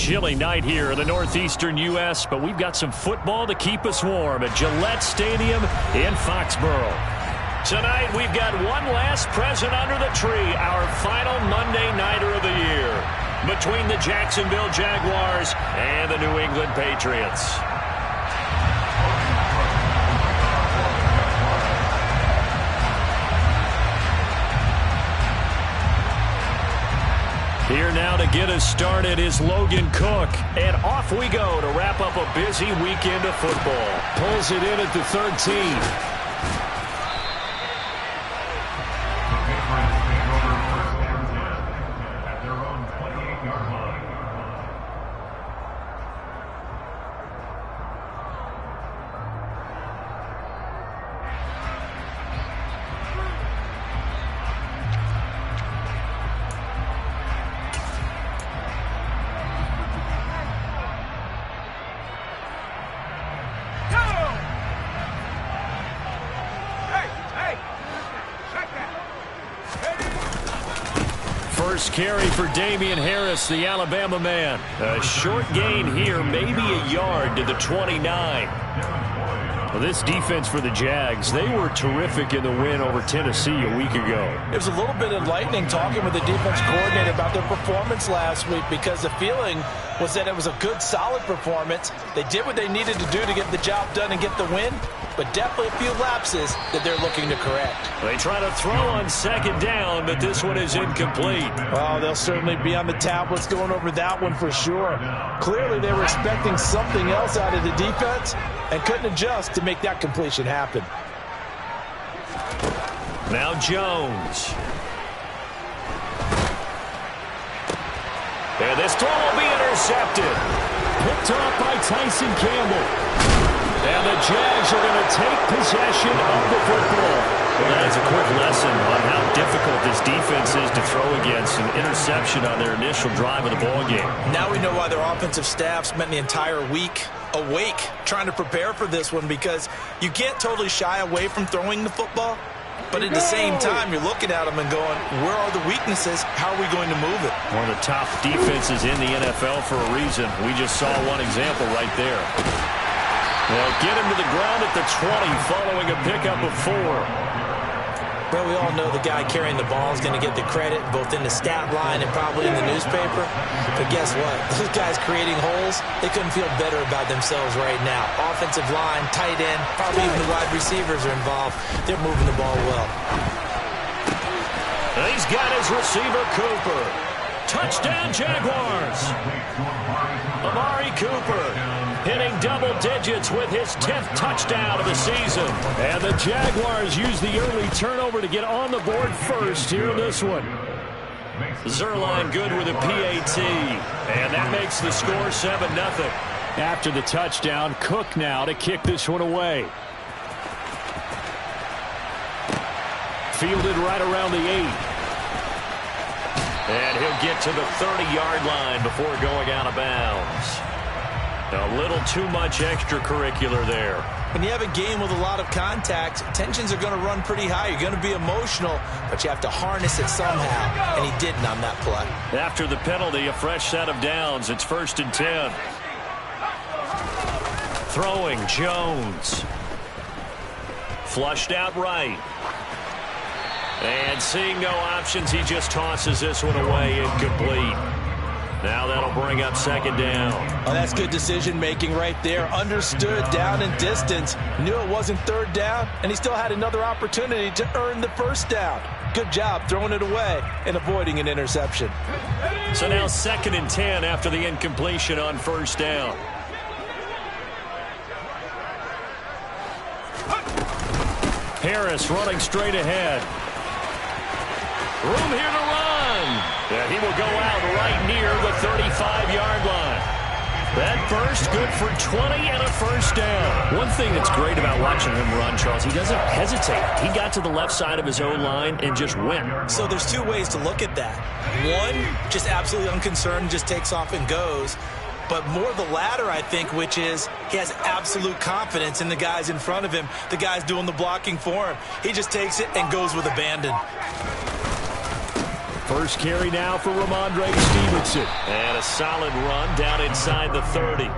chilly night here in the northeastern U.S., but we've got some football to keep us warm at Gillette Stadium in Foxborough. Tonight, we've got one last present under the tree, our final Monday Nighter of the year, between the Jacksonville Jaguars and the New England Patriots. Here now to get us started is Logan Cook. And off we go to wrap up a busy weekend of football. Pulls it in at the 13. First carry for Damian Harris, the Alabama man. A short gain here, maybe a yard to the 29. Well, this defense for the Jags, they were terrific in the win over Tennessee a week ago. It was a little bit enlightening talking with the defense coordinator about their performance last week, because the feeling was that it was a good, solid performance. They did what they needed to do to get the job done and get the win, but definitely a few lapses that they're looking to correct. They try to throw on second down, but this one is incomplete. Well, they'll certainly be on the tablets going over that one for sure. Clearly, they were expecting something else out of the defense and couldn't adjust to make that completion happen. Now Jones. And this throw will be intercepted. Picked off by Tyson Campbell. And the Jags are going to take possession of the football. Well, that is a quick lesson on how difficult this defense is to throw against. An interception on their initial drive of the ballgame. Now we know why their offensive staff spent the entire week awake trying to prepare for this one, because you can't totally shy away from throwing the football. But at the same time, you're looking at them and going, where are the weaknesses? How are we going to move it? One of the top defenses in the NFL for a reason. We just saw one example right there. They'll get him to the ground at the 20 following a pickup of 4. Well, we all know the guy carrying the ball is going to get the credit both in the stat line and probably in the newspaper. But guess what? Those guys creating holes, they couldn't feel better about themselves right now. Offensive line, tight end, probably even the wide receivers are involved. They're moving the ball well. And he's got his receiver, Cooper. Touchdown, Jaguars. Amari Cooper hitting double digits with his 10th touchdown of the season. And the Jaguars use the early turnover to get on the board first here in this one. Zerline good with a PAT. And that makes the score 7-0. After the touchdown, Cook now to kick this one away. Fielded right around the 8. And he'll get to the 30-yard line before going out of bounds. A little too much extracurricular there. When you have a game with a lot of contact, tensions are going to run pretty high. You're going to be emotional, but you have to harness it somehow, and he didn't on that play. After the penalty, a fresh set of downs. It's 1st and 10. Throwing, Jones. Flushed out right. And seeing no options, he just tosses this one away, incomplete. Now that'll bring up 2nd down. Oh, that's good decision-making right there. Understood down and distance. Knew it wasn't 3rd down, and he still had another opportunity to earn the 1st down. Good job throwing it away and avoiding an interception. So now 2nd and 10 after the incompletion on 1st down. Harris running straight ahead. Room here to run. Yeah, he will go out right near the 35-yard line. That burst good for 20 and a 1st down. One thing that's great about watching him run, Charles, he doesn't hesitate. He got to the left side of his own line and just went. So there's 2 ways to look at that. One, just absolutely unconcerned, just takes off and goes. But more the latter, I think, which is he has absolute confidence in the guys in front of him, the guys doing the blocking for him. He just takes it and goes with abandon. First carry now for Ramondre Stevenson. And a solid run down inside the 30.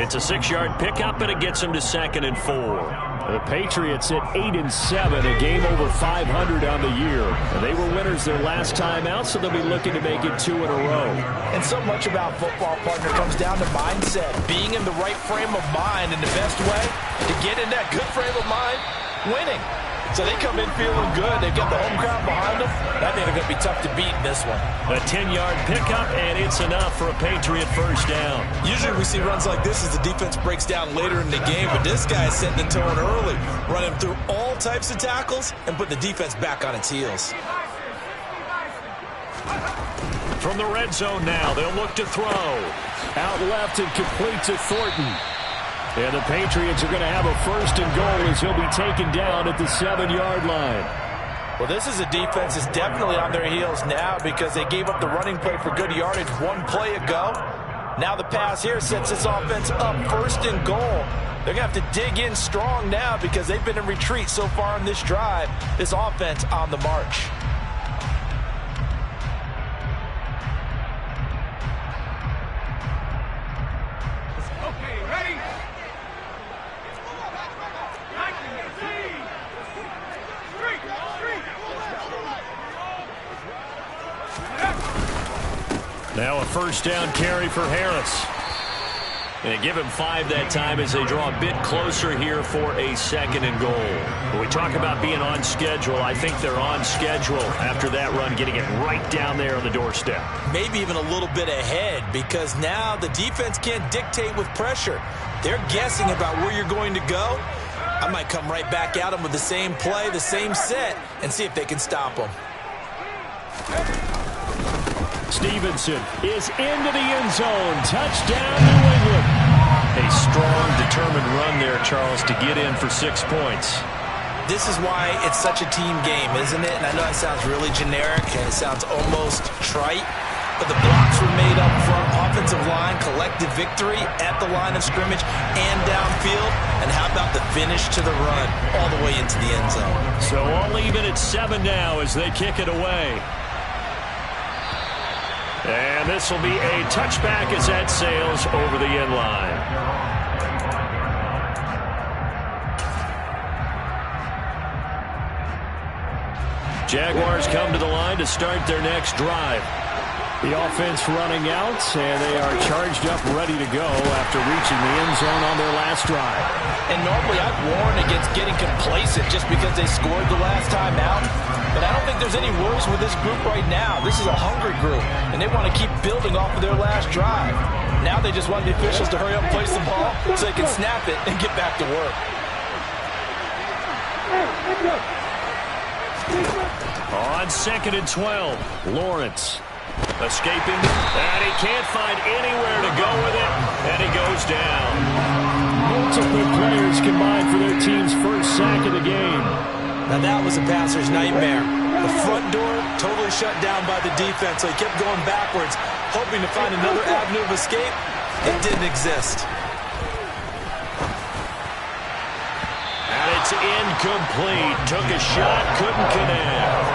It's a 6-yard pickup, and it gets him to 2nd and 4. The Patriots at 8-7, a game over 500 on the year. And they were winners their last time out, so they'll be looking to make it 2 in a row. And so much about football, partner, comes down to mindset. Being in the right frame of mind, and the best way to get in that good frame of mind, winning. So they come in feeling good. They've got the home crowd behind them. I think they're going to be tough to beat in this one. A 10-yard pickup, and it's enough for a Patriot first down. Usually we see runs like this as the defense breaks down later in the game, but this guy is setting the tone early, running through all types of tackles and putting the defense back on its heels. From the red zone now, they'll look to throw. Out left and complete to Thornton. And the Patriots are going to have a 1st and goal as he'll be taken down at the 7-yard line. Well, this is a defense that's definitely on their heels now because they gave up the running play for good yardage 1 play ago. Now the pass here sets this offense up 1st and goal. They're going to have to dig in strong now because they've been in retreat so far in this drive. This offense on the march. Now a 1st down carry for Harris. And they give him 5 that time as they draw a bit closer here for a 2nd and goal. When we talk about being on schedule, I think they're on schedule after that run, getting it right down there on the doorstep. Maybe even a little bit ahead because now the defense can't dictate with pressure. They're guessing about where you're going to go. I might come right back at them with the same play, the same set, and see if they can stop them. Stevenson is into the end zone. Touchdown, New England. A strong, determined run there, Charles, to get in for 6 points. This is why it's such a team game, isn't it? And I know it sounds really generic and it sounds almost trite, but the blocks were made up front, offensive line, collective victory at the line of scrimmage and downfield. And how about the finish to the run all the way into the end zone? So all even at 7 now as they kick it away. And this will be a touchback as that sails over the end line. Jaguars come to the line to start their next drive. The offense running out, and they are charged up, ready to go after reaching the end zone on their last drive. And normally I'd warn against getting complacent just because they scored the last time out. But I don't think there's any worries with this group right now. This is a hungry group, and they want to keep building off of their last drive. Now they just want the officials to hurry up and place the ball so they can snap it and get back to work. On 2nd and 12, Lawrence escaping, and he can't find anywhere to go with it, and he goes down. Multiple players combined for their team's first sack of the game. Now that was a passer's nightmare. The front door totally shut down by the defense, so he kept going backwards, hoping to find another avenue of escape. It didn't exist. And it's incomplete. Took a shot, couldn't connect.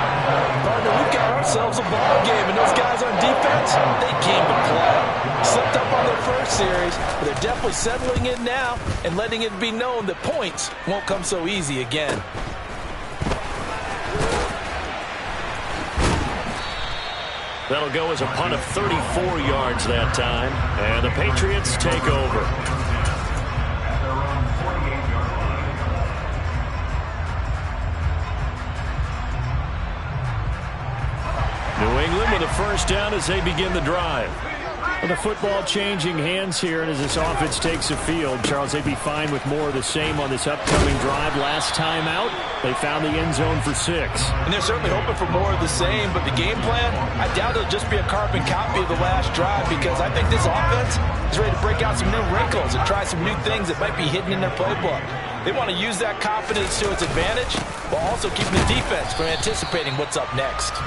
Partner, we've got ourselves a ball game, and those guys on defense, they came to play. Slipped up on their first series, but they're definitely settling in now and letting it be known that points won't come so easy again. That'll go as a punt of 34 yards that time, and the Patriots take over. New England with a first down as they begin the drive. Well, the football changing hands here, and as this offense takes the field, Charles, they'd be fine with more of the same on this upcoming drive. Last time out, they found the end zone for 6. And they're certainly hoping for more of the same, but the game plan, I doubt it'll just be a carbon copy of the last drive because I think this offense is ready to break out some new wrinkles and try some new things that might be hidden in their playbook. They want to use that confidence to its advantage while also keeping the defense from anticipating what's up next.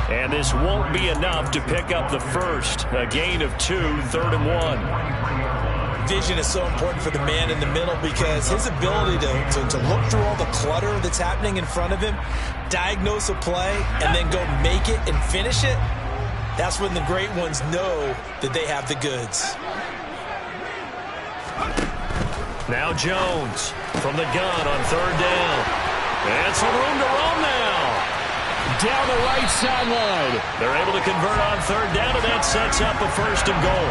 And this won't be enough to pick up the first. A gain of 2, 3rd and 1. vision is so important for the man in the middle because his ability to look through all the clutter that's happening in front of him, diagnose a play, and then go make it and finish it, that's when the great ones know that they have the goods. Now Jones from the gun on third down. And some room to roam now. Down the right sideline. They're able to convert on third down, and that sets up a first and goal.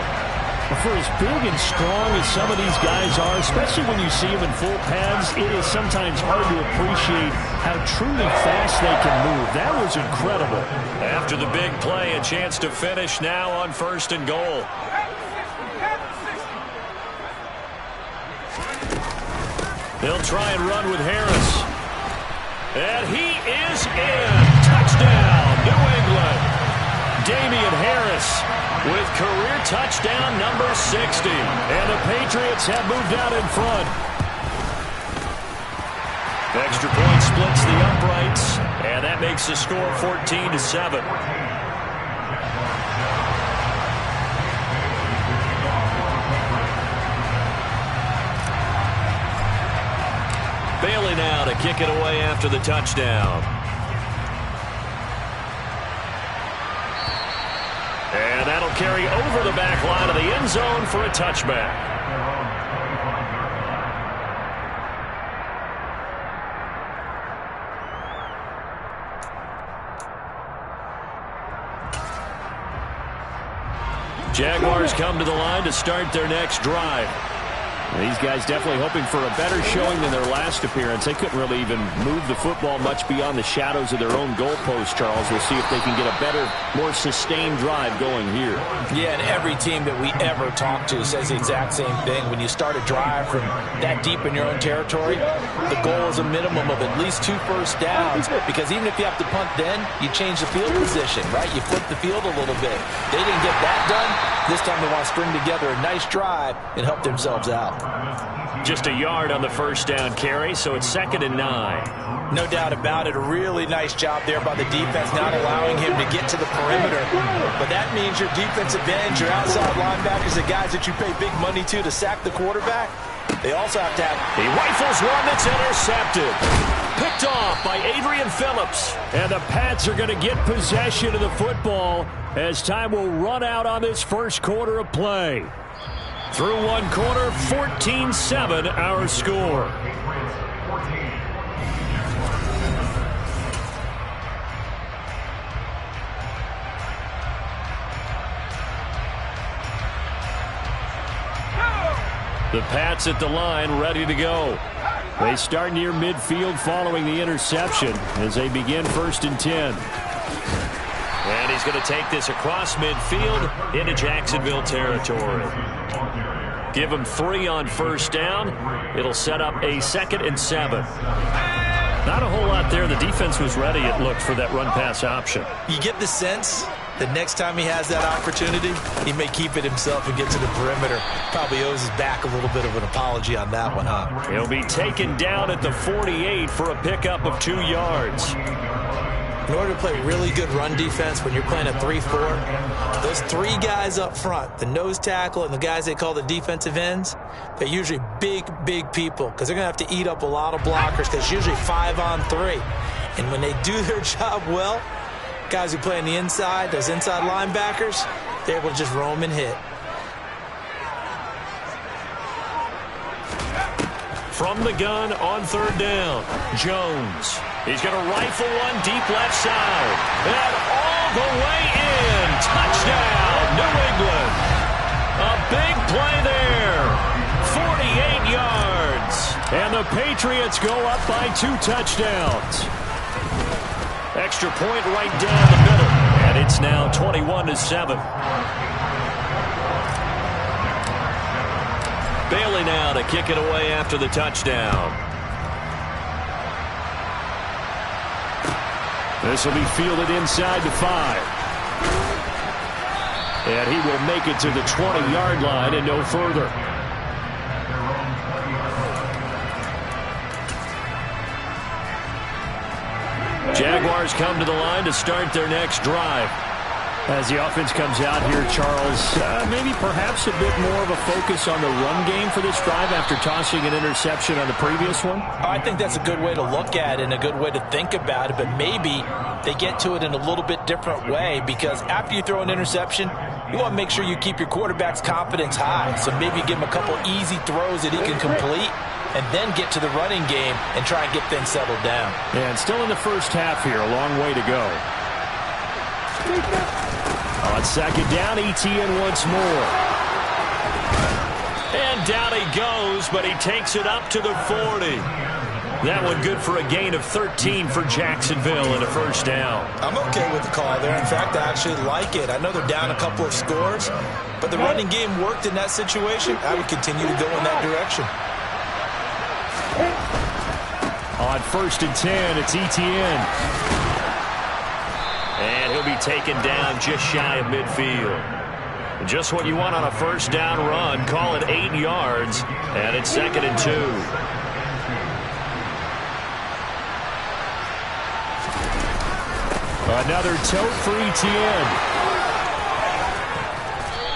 For as big and strong as some of these guys are, especially when you see them in full pads, it is sometimes hard to appreciate how truly fast they can move. That was incredible. After the big play, a chance to finish now on first and goal. They'll try and run with Harris. And he is in. Touchdown, New England. Damian Harris with career touchdown number 60. And the Patriots have moved out in front. Extra point splits the uprights, and that makes the score 14-7. Bailey now to kick it away after the touchdown. And that'll carry over the back line of the end zone for a touchback. Jaguars come to the line to start their next drive. These guys definitely hoping for a better showing than their last appearance. They couldn't really even move the football much beyond the shadows of their own goalpost, Charles. We'll see if they can get a better, more sustained drive going here. Yeah, and every team that we ever talk to says the exact same thing. When you start a drive from that deep in your own territory, the goal is a minimum of at least 2 first downs, because even if you have to punt then, you change the field position, right? You flip the field a little bit. They didn't get that done. This time they want to string together a nice drive and help themselves out. Just a yard on the first down carry, so it's 2nd and 9. No doubt about it. A really nice job there by the defense, not allowing him to get to the perimeter. But that means your defensive ends, your outside linebackers, the guys that you pay big money to sack the quarterback, they also have to have... He rifles one that's intercepted. Picked off by Adrian Phillips. And the Pats are going to get possession of the football as time will run out on this first quarter of play. Through one quarter, 14-7 our score. The Pats at the line, ready to go. They start near midfield following the interception as they begin 1st and 10. And he's going to take this across midfield into Jacksonville territory. Give him 3 on first down. It'll set up a 2nd and 7. Not a whole lot there. The defense was ready, it looked, for that run-pass option. You get the sense that next time he has that opportunity, he may keep it himself and get to the perimeter. Probably owes his back a little bit of an apology on that one, huh? He'll be taken down at the 48 for a pickup of 2 yards. In order to play really good run defense when you're playing a 3-4, those 3 guys up front, the nose tackle and the guys they call the defensive ends, they're usually big, big people because they're going to have to eat up a lot of blockers because it's usually 5 on 3. And when they do their job well, guys who play on the inside, those inside linebackers, they're able to just roam and hit. From the gun on 3rd down, Jones. He's going to rifle one deep left side. And all the way in. Touchdown, New England. A big play there. 48 yards. And the Patriots go up by 2 touchdowns. Extra point right down the middle. And it's now 21-7. Bailey now to kick it away after the touchdown. This will be fielded inside the 5. And he will make it to the 20-yard line and no further. Jaguars come to the line to start their next drive. As the offense comes out here, Charles, maybe perhaps a bit more of a focus on the run game for this drive after tossing an interception on the previous one? I think that's a good way to look at it and a good way to think about it, but maybe they get to it in a little bit different way, because after you throw an interception, you want to make sure you keep your quarterback's confidence high. So maybe give him a couple easy throws that he can complete and then get to the running game and try and get things settled down. And still in the first half here, a long way to go. On second down, ETN once more. And down he goes, but he takes it up to the 40. That one good for a gain of 13 for Jacksonville and a first down. I'm okay with the call there. In fact, I actually like it. I know they're down a couple of scores, but the running game worked in that situation. I would continue to go in that direction. On first and 10, it's ETN. And he'll be taken down just shy of midfield. Just what you want on a first down run. Call it 8 yards, and it's second and 2. Another tote for ETN.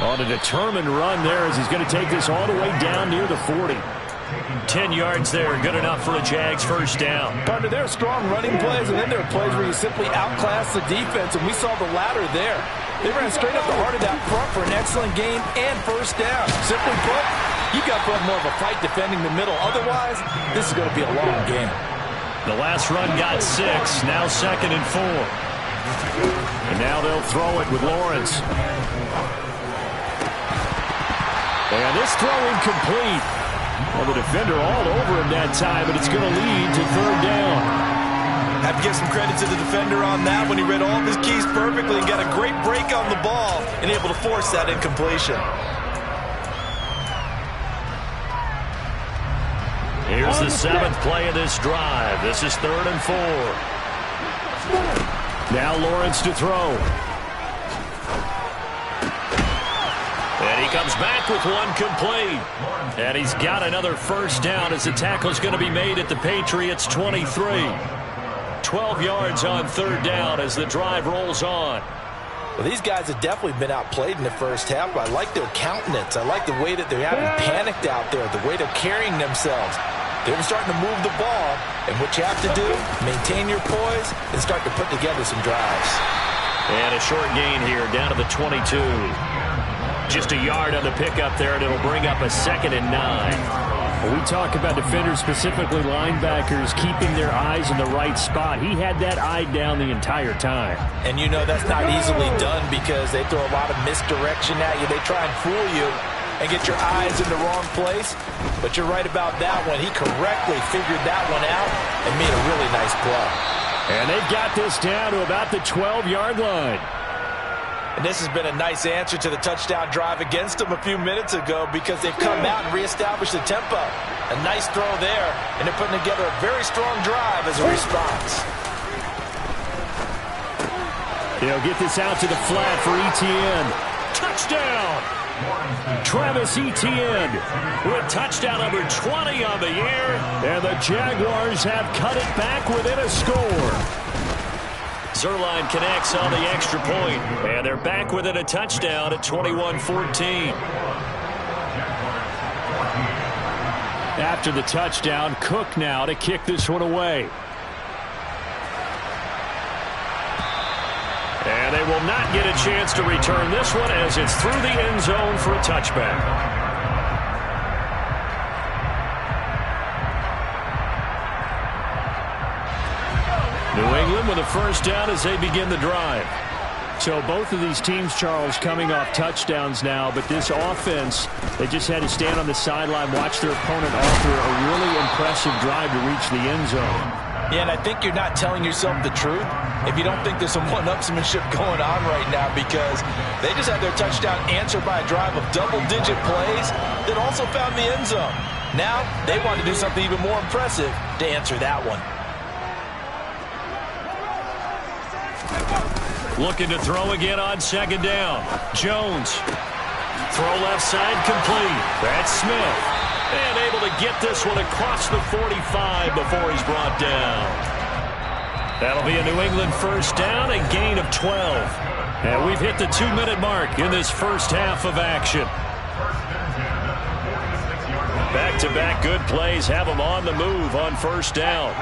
On a determined run there as he's going to take this all the way down near the 40. 10 yards there, good enough for a Jags first down. Partner, there are strong running plays, and then there are plays where you simply outclass the defense, and we saw the latter there. They ran straight up the heart of that front for an excellent gain and first down. Simply put, you got to put more of a fight defending the middle. Otherwise, this is going to be a long game. The last run got 6, now second and 4. And now they'll throw it with Lawrence. And this throw incomplete. Well, the defender all over him that time, but it's going to lead to third down. Have to give some credit to the defender on that when he read all of his keys perfectly and got a great break on the ball and able to force that incompletion. Here's the 7th play of this drive. This is third and 4. Now Lawrence to throw. And he comes back with one complete. And he's got another first down as the tackle's going to be made at the Patriots' 23. 12 yards on third down as the drive rolls on. Well, these guys have definitely been outplayed in the first half, but I like their countenance. I like the way that they haven't panicked out there, the way they're carrying themselves. They're starting to move the ball, and what you have to do, maintain your poise and start to put together some drives. And a short gain here down to the 22. Just a yard on the pickup there, and it'll bring up a second and 9. When we talk about defenders, specifically linebackers, keeping their eyes in the right spot. He had that eye down the entire time. And you know that's not easily done because they throw a lot of misdirection at you. They try and fool you and get your eyes in the wrong place. But you're right about that one. He correctly figured that one out and made a really nice play. And they've got this down to about the 12-yard line. And this has been a nice answer to the touchdown drive against them a few minutes ago because they've come out and reestablished the tempo. A nice throw there, and they're putting together a very strong drive as a response. They'll get this out to the flat for ETN. Touchdown! Travis Etienne with touchdown number 20 on the year. And the Jaguars have cut it back within a score. Zerline connects on the extra point, and they're back within a touchdown at 21-14. After the touchdown, Cook now to kick this one away. And they will not get a chance to return this one as it's through the end zone for a touchback. New England with a first down as they begin the drive. So both of these teams, Charles, coming off touchdowns now, but this offense, they just had to stand on the sideline, watch their opponent author a really impressive drive to reach the end zone. Yeah, and I think you're not telling yourself the truth if you don't think there's some one-upsmanship going on right now because they just had their touchdown answered by a drive of double-digit plays that also found the end zone. Now they want to do something even more impressive to answer that one. Looking to throw again on second down. Jones. Throw left side complete. That's Smith. And able to get this one across the 45 before he's brought down. That'll be a New England first down, a gain of 12. And we've hit the 2-minute mark in this first half of action. Back-to-back good plays have them on the move on first down.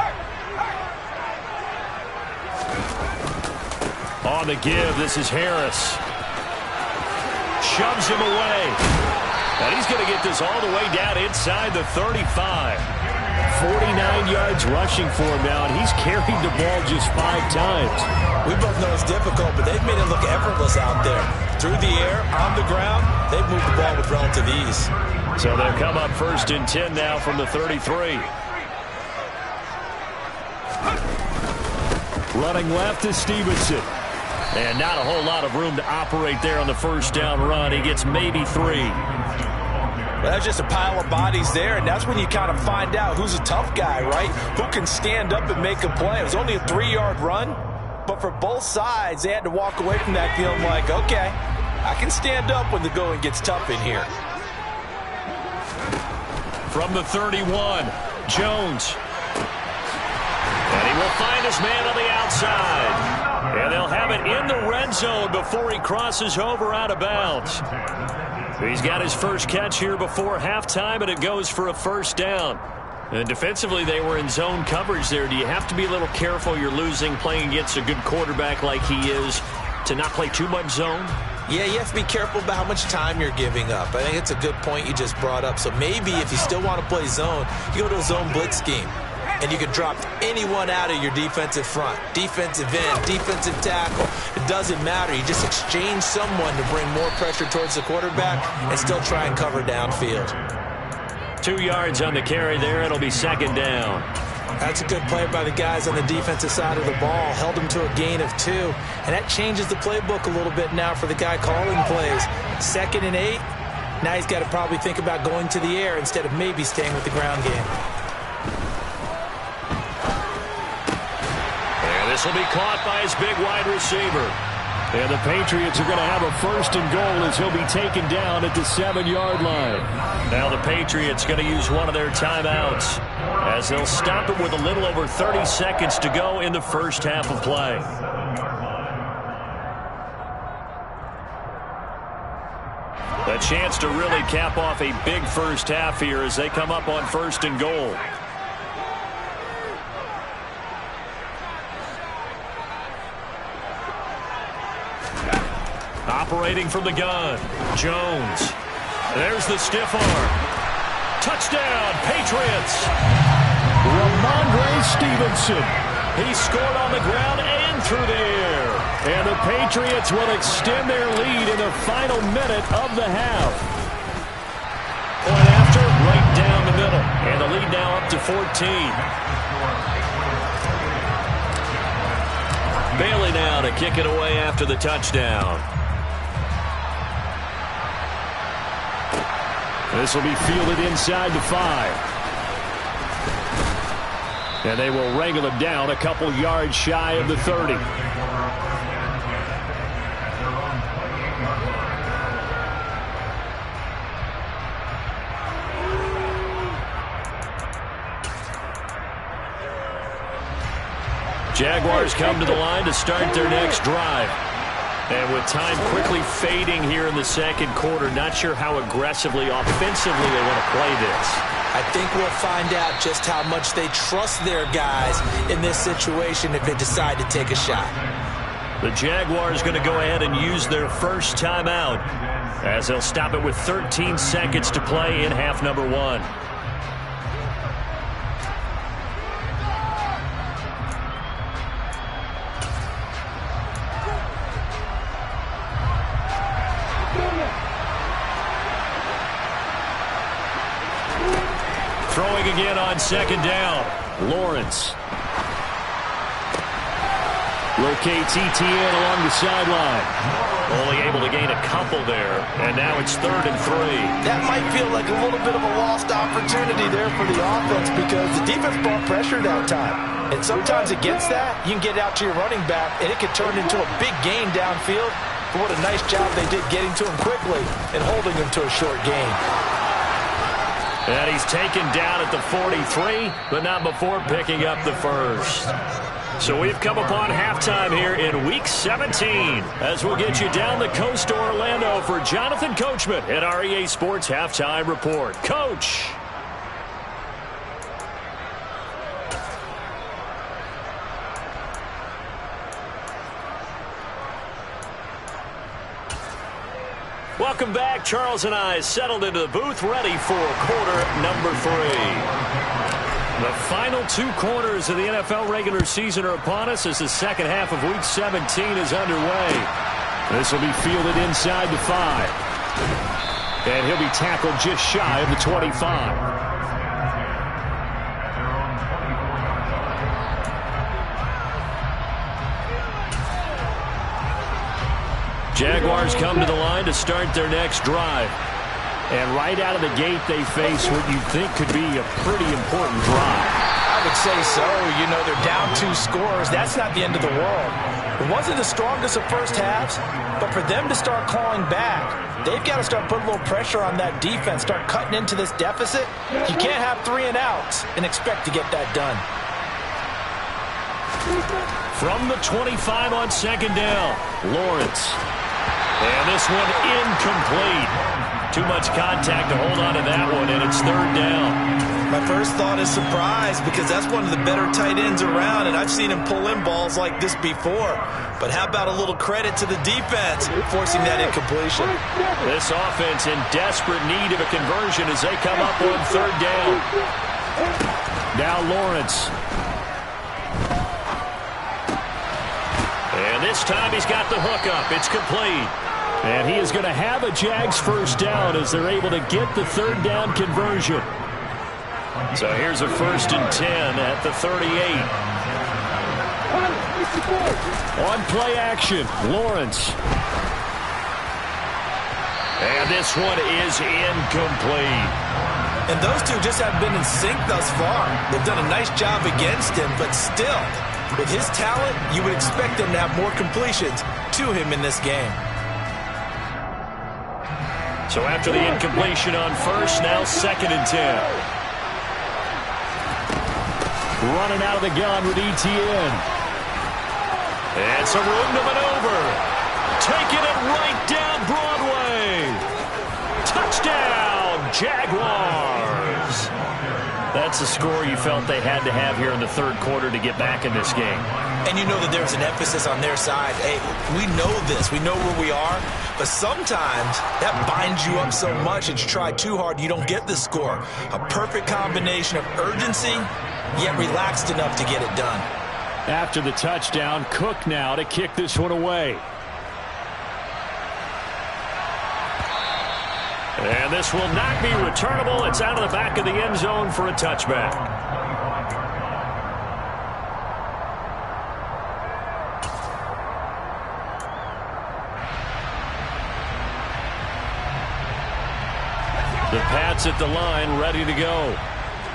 On the give, this is Harris. Shoves him away. And he's going to get this all the way down inside the 35. 49 yards rushing for him now, and he's carried the ball just 5 times. We both know it's difficult, but they've made it look effortless out there. Through the air, on the ground, they've moved the ball with relative ease. So they'll come up 1st and 10 now from the 33. Running left is Stevenson. And not a whole lot of room to operate there on the first down run. He gets maybe 3. Well, that's just a pile of bodies there, and that's when you kind of find out who's a tough guy, right? Who can stand up and make a play. It was only a 3-yard run, but for both sides, they had to walk away from that feeling like, okay, I can stand up when the going gets tough in here. From the 31, Jones. And he will find his man on the outside. And they'll have it in the red zone before he crosses over out of bounds. He's got his first catch here before halftime, and it goes for a first down. And defensively, they were in zone coverage there. Do you have to be a little careful you're losing playing against a good quarterback like he is to not play too much zone? Yeah, you have to be careful about how much time you're giving up. I think it's a good point you just brought up. So maybe if you still want to play zone, you go to a zone blitz scheme. And you can drop anyone out of your defensive front. Defensive end, defensive tackle. It doesn't matter. You just exchange someone to bring more pressure towards the quarterback and still try and cover downfield. 2 yards on the carry there. It'll be 2nd down. That's a good play by the guys on the defensive side of the ball. Held them to a gain of 2. And that changes the playbook a little bit now for the guy calling plays. 2nd and 8. Now he's got to probably think about going to the air instead of maybe staying with the ground game. This will be caught by his big wide receiver. And the Patriots are going to have a 1st and goal as he'll be taken down at the 7-yard line. Now the Patriots going to use one of their timeouts as they'll stop it with a little over 30 seconds to go in the first half of play. A chance to really cap off a big first half here as they come up on 1st and goal. Operating from the gun, Jones. There's the stiff arm. Touchdown, Patriots. Ramondre Stevenson. He scored on the ground and through the air. And the Patriots will extend their lead in the final minute of the half. Point after, right down the middle. And the lead now up to 14. Bailey now to kick it away after the touchdown. This will be fielded inside the 5. And they will wrangle it down a couple yards shy of the 30. Jaguars come to the line to start their next drive. And with time quickly fading here in the 2nd quarter, not sure how aggressively, offensively they want to play this. I think we'll find out just how much they trust their guys in this situation if they decide to take a shot. The Jaguars going to go ahead and use their first timeout as they'll stop it with 13 seconds to play in half number 1. Throwing again on 2nd down. Lawrence. Locates ETN along the sideline. Only able to gain a couple there. And now it's 3rd and 3. That might feel like a little bit of a lost opportunity there for the offense because the defense brought pressure that time. And sometimes against that, you can get out to your running back, and it could turn into a big gain downfield. But what a nice job they did getting to him quickly and holding him to a short gain. And he's taken down at the 43, but not before picking up the first. So we've come upon halftime here in Week 17 as we'll get you down the coast to Orlando for Jonathan Coachman at our EA Sports Halftime Report. Coach. Welcome back. Charles and I settled into the booth ready for quarter number 3. The final 2 quarters of the NFL regular season are upon us as the second half of Week 17 is underway. This will be fielded inside the 5. And he'll be tackled just shy of the 25. Jaguars come to the line to start their next drive. And right out of the gate, they face what you think could be a pretty important drive. I would say so. You know, they're down 2 scores. That's not the end of the world. It wasn't the strongest of first halves, but for them to start clawing back, they've got to start putting a little pressure on that defense, start cutting into this deficit. You can't have 3 and outs and expect to get that done. From the 25 on second down, Lawrence. And this one incomplete. Too much contact to hold on to that one, and it's third down. My first thought is surprise because that's one of the better tight ends around, and I've seen him pull in balls like this before. But how about a little credit to the defense forcing that incompletion? This offense in desperate need of a conversion as they come up on third down. Now Lawrence. And this time he's got the hook up. It's complete. And he is going to have a Jags first down as they're able to get the third down conversion. So here's a 1st and 10 at the 38. On play action, Lawrence. And this one is incomplete. And those two just haven't been in sync thus far. They've done a nice job against him, but still, with his talent, you would expect them to have more completions to him in this game. So after the incompletion on first, now 2nd and 10. Running out of the gun with ETN. And some room to maneuver. Taking it right down Broadway. Touchdown, Jaguars. That's the score you felt they had to have here in the third quarter to get back in this game. And you know that there's an emphasis on their side. Hey, we know this. We know where we are. But sometimes that binds you up so much that you try too hard, you don't get the score. A perfect combination of urgency, yet relaxed enough to get it done. After the touchdown, Cook now to kick this one away. And this will not be returnable. It's out of the back of the end zone for a touchback. The Pats at the line, ready to go.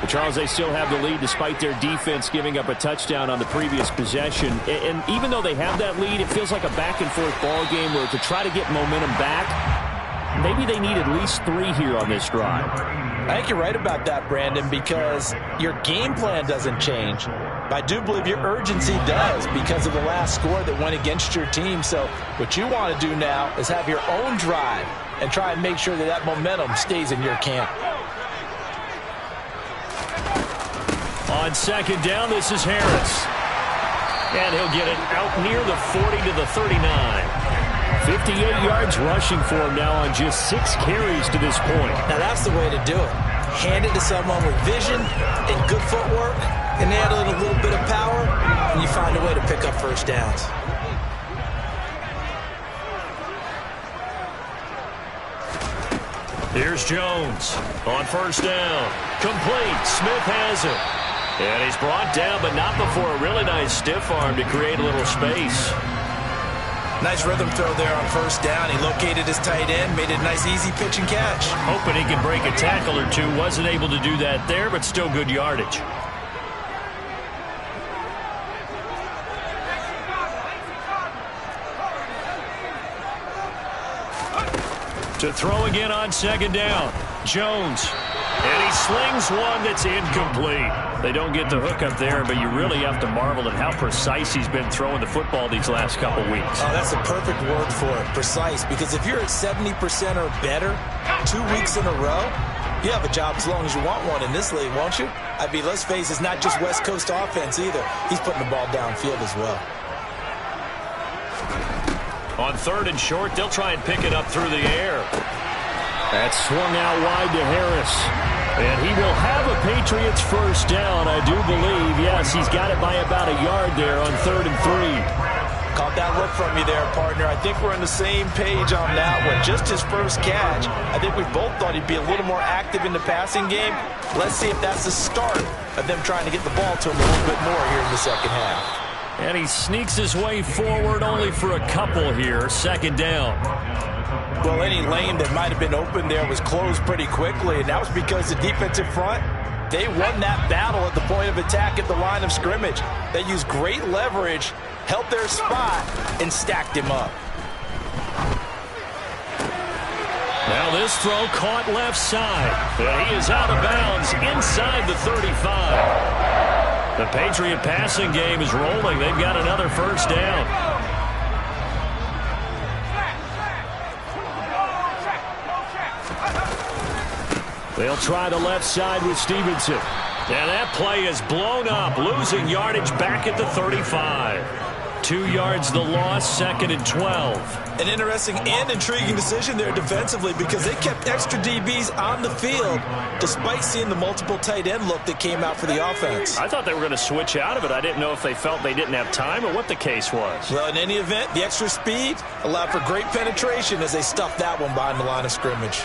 But Charles, they still have the lead despite their defense giving up a touchdown on the previous possession. And even though they have that lead, it feels like a back-and-forth ball game where to try to get momentum back, maybe they need at least 3 here on this drive. I think you're right about that, Brandon, because your game plan doesn't change. But I do believe your urgency does because of the last score that went against your team. So what you want to do now is have your own drive and try and make sure that that momentum stays in your camp. On second down, this is Harris. And he'll get it out near the 40 to the 39. 58 yards rushing for him now on just 6 carries to this point. Now that's the way to do it. Hand it to someone with vision and good footwork, and add a little bit of power, and you find a way to pick up first downs. Here's Jones on first down. Complete. Smith has it. And he's brought down, but not before a really nice stiff arm to create a little space. Nice rhythm throw there on first down. He located his tight end, made it a nice easy pitch and catch. Hoping he can break a tackle or two. Wasn't able to do that there, but still good yardage. To throw again on second down. Jones. And he slings one that's incomplete. They don't get the hook up there, but you really have to marvel at how precise he's been throwing the football these last couple weeks. Oh, that's a perfect word for it, precise, because if you're at 70% or better 2 weeks in a row, you have a job as long as you want one in this league, won't you? I mean, let's face it, it's not just West Coast offense either. He's putting the ball downfield as well. On 3rd and short, they'll try and pick it up through the air. That's swung out wide to Harris. And he will have a Patriots first down, I do believe. Yes, he's got it by about a yard there on 3rd and 3. Caught that look from you there, partner. I think we're on the same page on that one. Just his first catch. I think we both thought he'd be a little more active in the passing game. Let's see if that's the start of them trying to get the ball to him a little bit more here in the second half. And he sneaks his way forward only for a couple here. 2nd down. Well, any lane that might have been open there was closed pretty quickly, and that was because the defensive front, they won that battle at the point of attack at the line of scrimmage. They used great leverage, held their spot, and stacked him up. Now this throw caught left side. And he is out of bounds inside the 35. The Patriot passing game is rolling. They've got another first down. They'll try the left side with Stevenson. And that play is blown up, losing yardage back at the 35. 2 yards the loss, 2nd and 12. An interesting and intriguing decision there defensively because they kept extra DBs on the field despite seeing the multiple tight end look that came out for the offense. I thought they were going to switch out of it. I didn't know if they felt they didn't have time or what the case was. Well, in any event, the extra speed allowed for great penetration as they stuffed that one behind the line of scrimmage.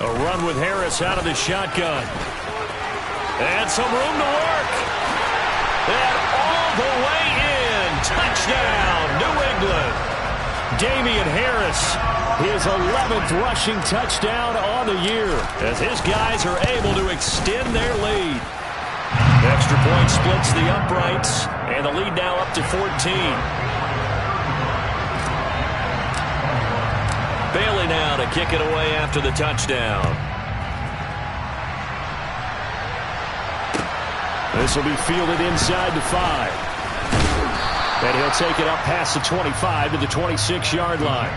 A run with Harris out of the shotgun. And some room to work. And all the way in. Touchdown, New England. Damian Harris, his 11th rushing touchdown on the year as his guys are able to extend their lead. Extra point splits the uprights, and the lead now up to 14. Bailey now to kick it away after the touchdown. This will be fielded inside the 5. And he'll take it up past the 25 to the 26-yard line.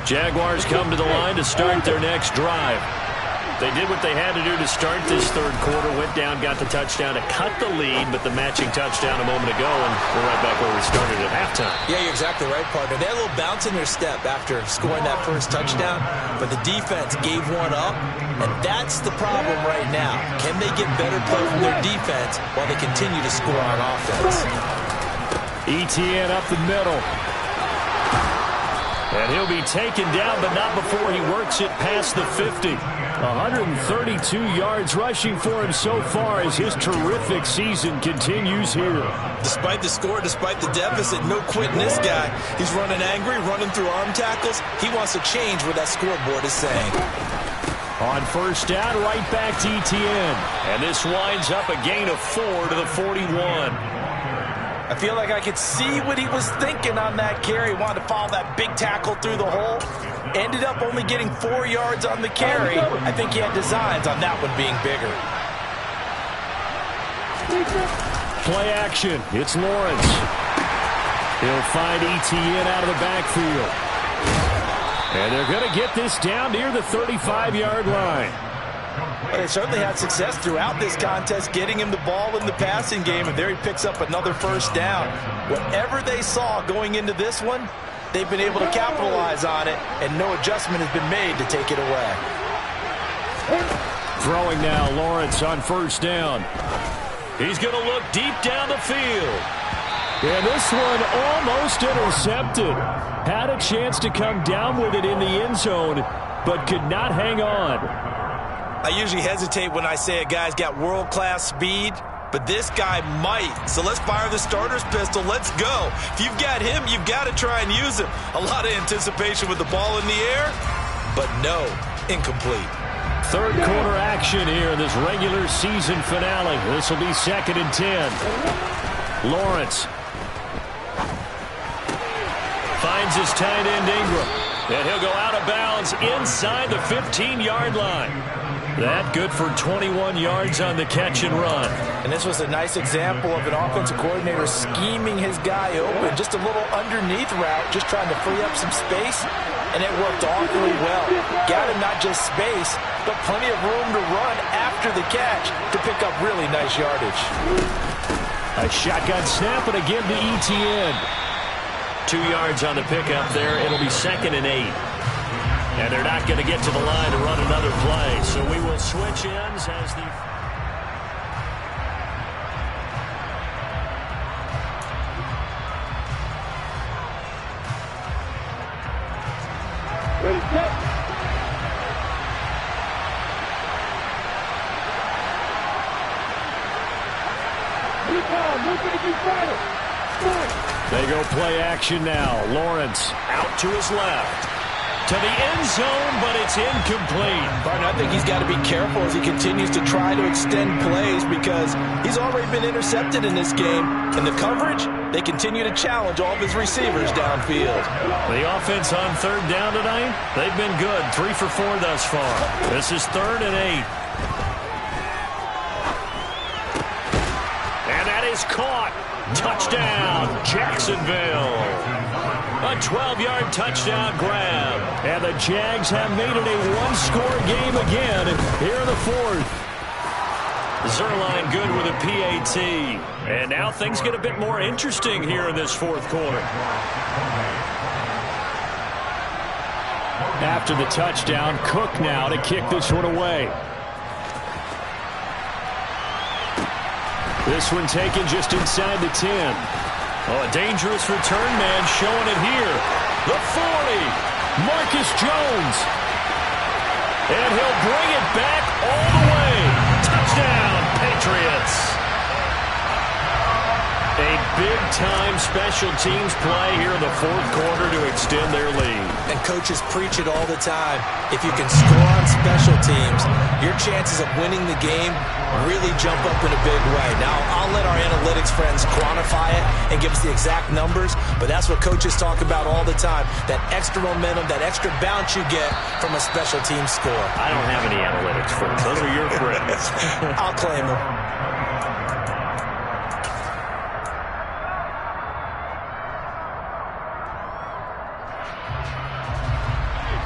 Jaguars come to the line to start their next drive. They did what they had to do to start this 3rd quarter, went down, got the touchdown to cut the lead, but the matching touchdown a moment ago, and we're right back where we started at halftime. Yeah, you're exactly right, partner. They had a little bounce in their step after scoring that first touchdown, but the defense gave one up, and that's the problem right now. Can they get better play from their defense while they continue to score on offense? ETN up the middle. And he'll be taken down, but not before he works it past the 50. 132 yards rushing for him so far as his terrific season continues here. Despite the score, despite the deficit, no quitting this guy. He's running angry, running through arm tackles. He wants to change what that scoreboard is saying. On first down, right back to ETN. And this winds up a gain of 4 to the 41. I feel like I could see what he was thinking on that carry. He wanted to follow that big tackle through the hole. Ended up only getting 4 yards on the carry. I think he had designs on that one being bigger. Play action. It's Lawrence. He'll find ETN out of the backfield. And they're going to get this down near the 35-yard line. Well, they certainly had success throughout this contest, getting him the ball in the passing game, and there he picks up another first down. Whatever they saw going into this one, they've been able to capitalize on it, and no adjustment has been made to take it away. Throwing now, Lawrence on first down. He's going to look deep down the field. And this one almost intercepted. Had a chance to come down with it in the end zone, but could not hang on. I usually hesitate when I say a guy's got world-class speed, but this guy might. So let's fire the starter's pistol. Let's go. If you've got him, you've got to try and use him. A lot of anticipation with the ball in the air, but no, incomplete. Third quarter action here in this regular season finale. This will be 2nd and 10. Lawrence finds his tight end Ingram. And he'll go out of bounds inside the 15-yard line. That good for 21 yards on the catch and run. And this was a nice example of an offensive coordinator scheming his guy open. Just a little underneath route, just trying to free up some space. And it worked awfully well. Got him not just space, but plenty of room to run after the catch to pick up really nice yardage. A shotgun snap and again to Etienne. 2 yards on the pickup there. It'll be 2nd and 8. And they're not going to get to the line to run another play. So we will switch ends as the... Ready, set. They go play action now. Lawrence out to his left. To the end zone, but it's incomplete. Barton, I think he's got to be careful as he continues to try to extend plays because he's already been intercepted in this game. And the coverage, they continue to challenge all of his receivers downfield. The offense on 3rd down tonight, they've been good. 3 for 4 thus far. This is 3rd and 8. And that is caught. Touchdown, Jacksonville. A 12-yard touchdown grab. And the Jags have made it a one-score game again here in the 4th. Zerline good with a PAT. And now things get a bit more interesting here in this 4th quarter. After the touchdown, Cook now to kick this one away. This one taken just inside the 10. Oh, a dangerous return man showing it here. The 40. Marcus Jones. And he'll bring it back all the way. Touchdown, Patriots. A big-time special teams play here in the 4th quarter to extend their lead. And coaches preach it all the time. If you can score on special teams, your chances of winning the game really jump up in a big way. Now, I'll let our analytics friends quantify it and give us the exact numbers, but that's what coaches talk about all the time. That extra momentum, that extra bounce you get from a special team score. I don't have any analytics friends. Those are your friends. I'll claim them.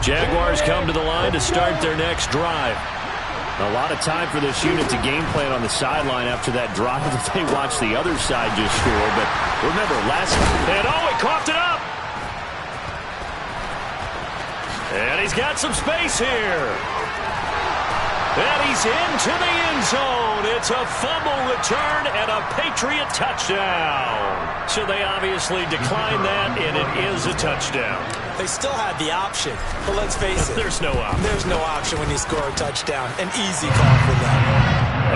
Jaguars come to the line to start their next drive. A lot of time for this unit to game plan on the sideline after that drive that they watched the other side just score. But remember, and he coughed it up. And he's got some space here. And he's into the end zone. It's a fumble return and a Patriot touchdown. So they obviously declined that, and it is a touchdown. They still had the option, but let's face it. There's no option. There's no option when you score a touchdown. An easy call for them.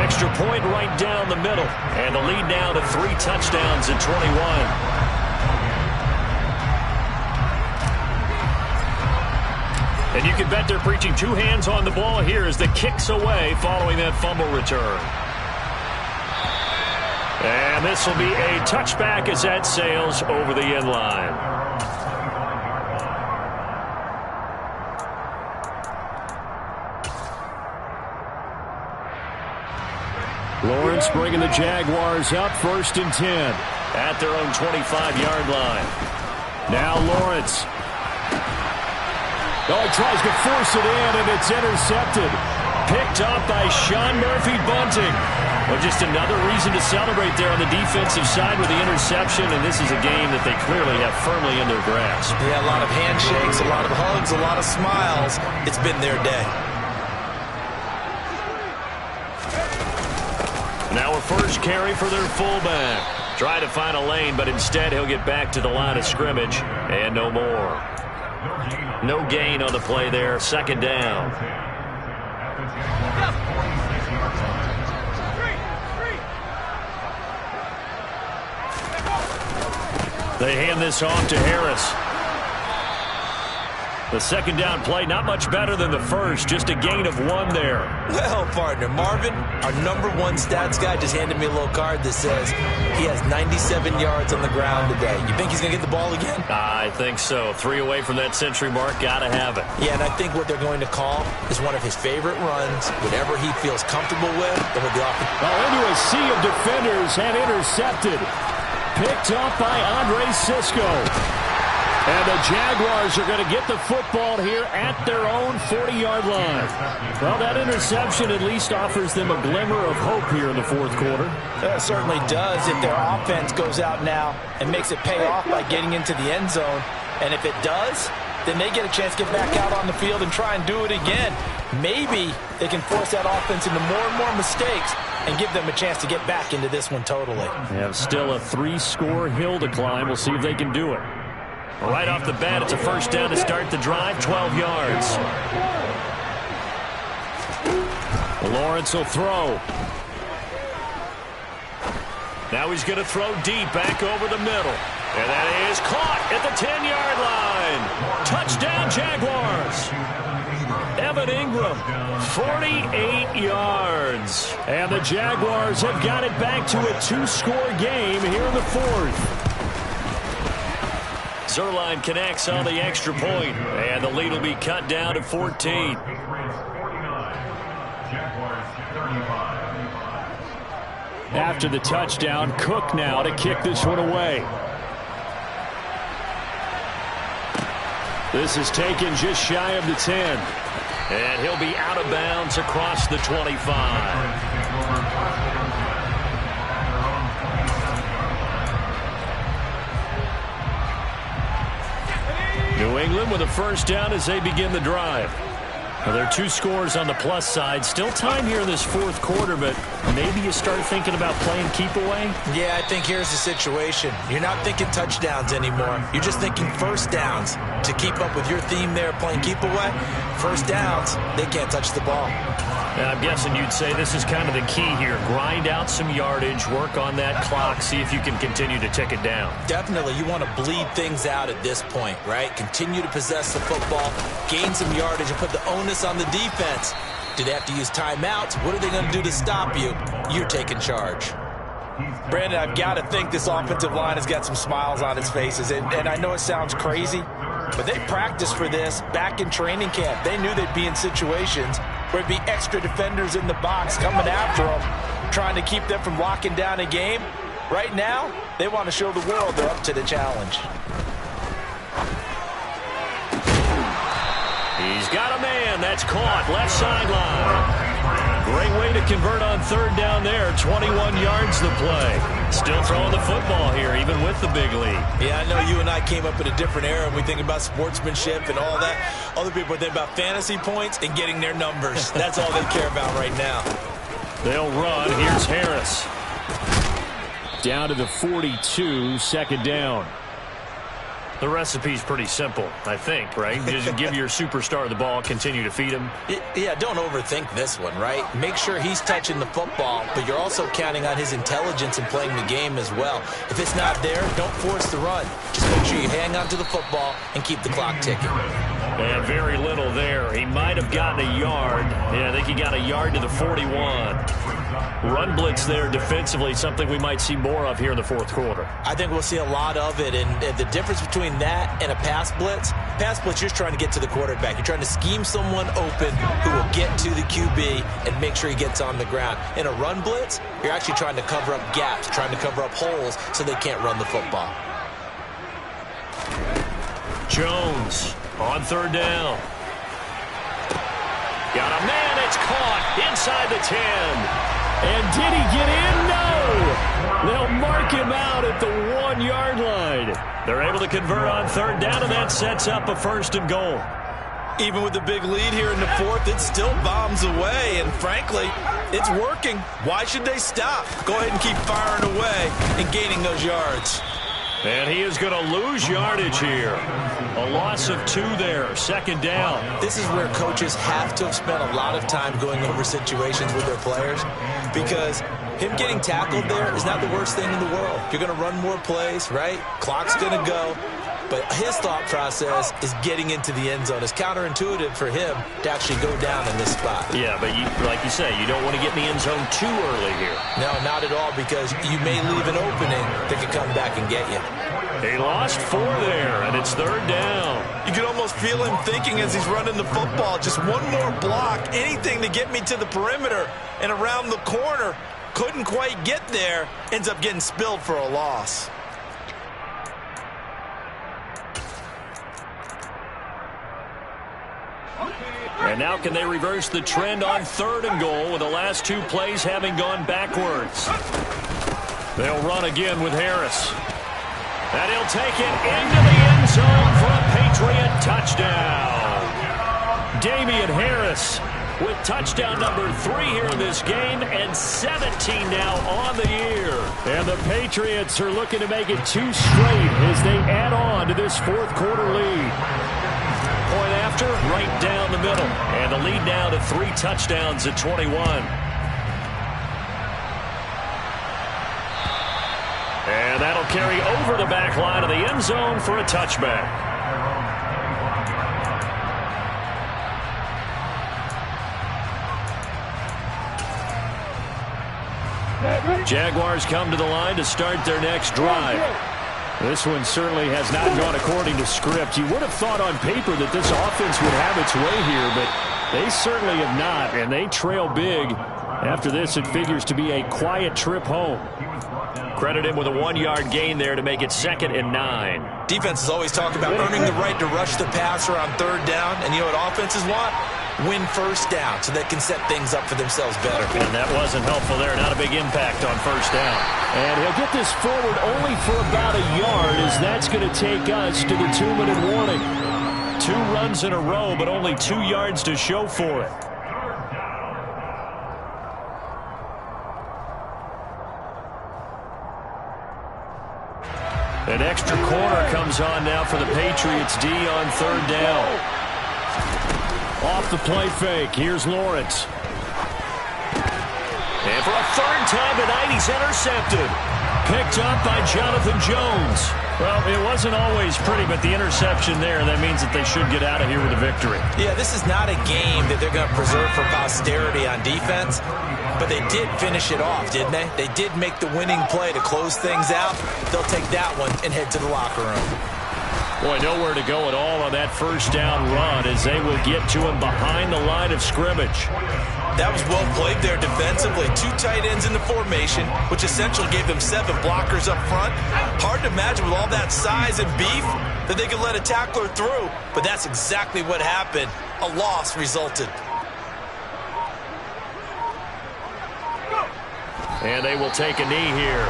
Extra point right down the middle. And the lead now to 3 touchdowns at 21. And you can bet they're preaching 2 hands on the ball here as the kick's away following that fumble return. And this will be a touchback as that sails over the end line. Lawrence bringing the Jaguars up 1st and 10. At their own 25-yard line. Now Lawrence. Oh, he tries to force it in, and it's intercepted. Picked up by Sean Murphy-Bunting. Well, just another reason to celebrate there on the defensive side with the interception, and this is a game that they clearly have firmly in their grasp. Yeah, a lot of handshakes, a lot of hugs, a lot of smiles. It's been their day. Now a first carry for their fullback. Try to find a lane, but instead he'll get back to the line of scrimmage, and no more. No gain on the play there. 2nd down. They hand this off to Harris. The second down play, not much better than the first, just a gain of 1 there. Well, partner, Marvin, our #1 stats guy, just handed me a little card that says he has 97 yards on the ground today. You think he's going to get the ball again? I think so. 3 away from that century mark, got to have it. Yeah, and I think what they're going to call is one of his favorite runs, whatever he feels comfortable with, and with the offense. Into a sea of defenders and intercepted. Picked up by Andre Sisco. And the Jaguars are going to get the football here at their own 40-yard line. Well, that interception at least offers them a glimmer of hope here in the fourth quarter. It certainly does if their offense goes out now and makes it pay off by getting into the end zone. And if it does, then they get a chance to get back out on the field and try and do it again. Maybe they can force that offense into more and more mistakes and give them a chance to get back into this one totally. They have still a 3-score hill to climb. We'll see if they can do it. Right off the bat, it's a first down to start the drive, 12 yards. Lawrence will throw. Now he's going to throw deep back over the middle. And that is caught at the 10-yard line. Touchdown, Jaguars. Evan Ingram, 48 yards. And the Jaguars have got it back to a 2-score game here in the fourth. Zerline connects on the extra point, and the lead will be cut down to 14. After the touchdown, Cook now to kick this one away. This is taken just shy of the 10. And he'll be out of bounds across the 25. New England with a first down as they begin the drive. Well, there are 2 scores on the plus side. Still time here in this fourth quarter, but maybe you start thinking about playing keep away? Yeah, I think here's the situation. You're not thinking touchdowns anymore. You're just thinking first downs. To keep up with your theme there, playing keep away, first downs, they can't touch the ball. And I'm guessing you'd say this is kind of the key here. Grind out some yardage, work on that clock, see if you can continue to tick it down. Definitely. You want to bleed things out at this point, right? Continue to possess the football, gain some yardage, and put the onus on the defense. Do they have to use timeouts? What are they going to do to stop you? You're taking charge. Brandon, I've got to think this offensive line has got some smiles on its faces. And I know it sounds crazy, but they practiced for this back in training camp. They knew they'd be in situations where it'd be extra defenders in the box coming after them, trying to keep them from locking down a game. Right now, they want to show the world they're up to the challenge. He's got a man. That's caught. Left sideline. Great way to convert on third down there. 21 yards the play. Still throwing the football here, even with the big lead. Yeah, I know you and I came up in a different era and we think about sportsmanship and all that. Other people think about fantasy points and getting their numbers. That's all they care about right now. They'll run. Here's Harris. Down to the 42, second down. The recipe's pretty simple, I think, right? Just give your superstar the ball, continue to feed him. Yeah, don't overthink this one, right? Make sure he's touching the football, but you're also counting on his intelligence in playing the game as well. If it's not there, don't force the run. Just make sure you hang on to the football and keep the clock ticking. And very little there. He might have gotten a yard. Yeah, I think he got a yard to the 41. Run blitz there defensively, something we might see more of here in the fourth quarter. I think we'll see a lot of it, and the difference between that and a pass blitz, you're just trying to get to the quarterback. You're trying to scheme someone open who will get to the QB and make sure he gets on the ground. In a run blitz, you're actually trying to cover up gaps, trying to cover up holes so they can't run the football. Jones on third down. Got a man, it's caught inside the 10. And did he get in? No! They'll mark him out at the 1-yard line. They're able to convert on third down, and that sets up a first and goal. Even with the big lead here in the fourth, it still bombs away, and frankly, it's working. Why should they stop? Go ahead and keep firing away and gaining those yards. And he is going to lose yardage here. A loss of 2 there, second down. This is where coaches have to have spent a lot of time going over situations with their players, because Him getting tackled there is not the worst thing in the world. You're going to run more plays, right? Clock's going to go. But his thought process is getting into the end zone. It's counterintuitive for him to actually go down in this spot. Yeah, but like you say, you don't want to get in the end zone too early here. No, not at all, because you may leave an opening that could come back and get you. He lost 4 there, and it's 3rd down. You can almost feel him thinking as he's running the football, just one more block, anything to get me to the perimeter and around the corner. Couldn't quite get there, ends up getting spilled for a loss. And now can they reverse the trend on 3rd and goal with the last 2 plays having gone backwards? They'll run again with Harris. And he'll take it into the end zone for a Patriot touchdown. Damian Harris with touchdown number 3 here in this game, and 17 now on the year. And the Patriots are looking to make it 2 straight as they add on to this 4th quarter lead. Point after, right down the middle. And the lead now to 3 touchdowns at 21. And that'll carry over the back line of the end zone for a touchback. Jaguars come to the line to start their next drive. This one certainly has not gone according to script. You would have thought on paper that this offense would have its way here, but they certainly have not, and they trail big. After this, it figures to be a quiet trip home. Credit him with a 1-yard gain there to make it 2nd and 9. Defenses always talk about earning the right to rush the passer on 3rd down, and you know what offenses want? Win 1st down so they can set things up for themselves better. And that wasn't helpful there. Not a big impact on 1st down. And he'll get this forward only for about a yard, as that's going to take us to the 2-minute warning. 2 runs in a row, but only 2 yards to show for it. An extra corner comes on now for the Patriots D on 3rd down. Off the play fake, here's Lawrence. And for a 3rd time tonight, he's intercepted. Picked up by Jonathan Jones. Well, it wasn't always pretty, but the interception there, that means that they should get out of here with a victory. Yeah, this is not a game that they're going to preserve for posterity on defense, but they did finish it off, didn't they? They did make the winning play to close things out. They'll take that one and head to the locker room. Boy, nowhere to go at all on that 1st down run as they will get to him behind the line of scrimmage. That was well played there defensively. 2 tight ends in the formation, which essentially gave them 7 blockers up front. Hard to imagine with all that size and beef that they could let a tackler through, but that's exactly what happened. A loss resulted. And they will take a knee here.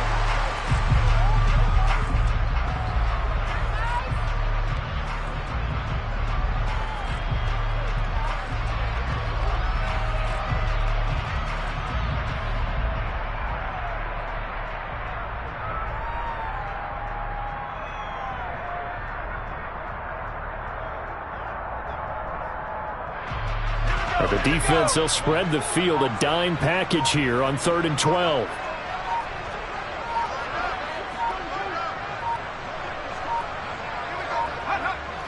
The defense, they'll spread the field, a dime package here on 3rd and 12.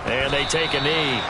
And they take a knee.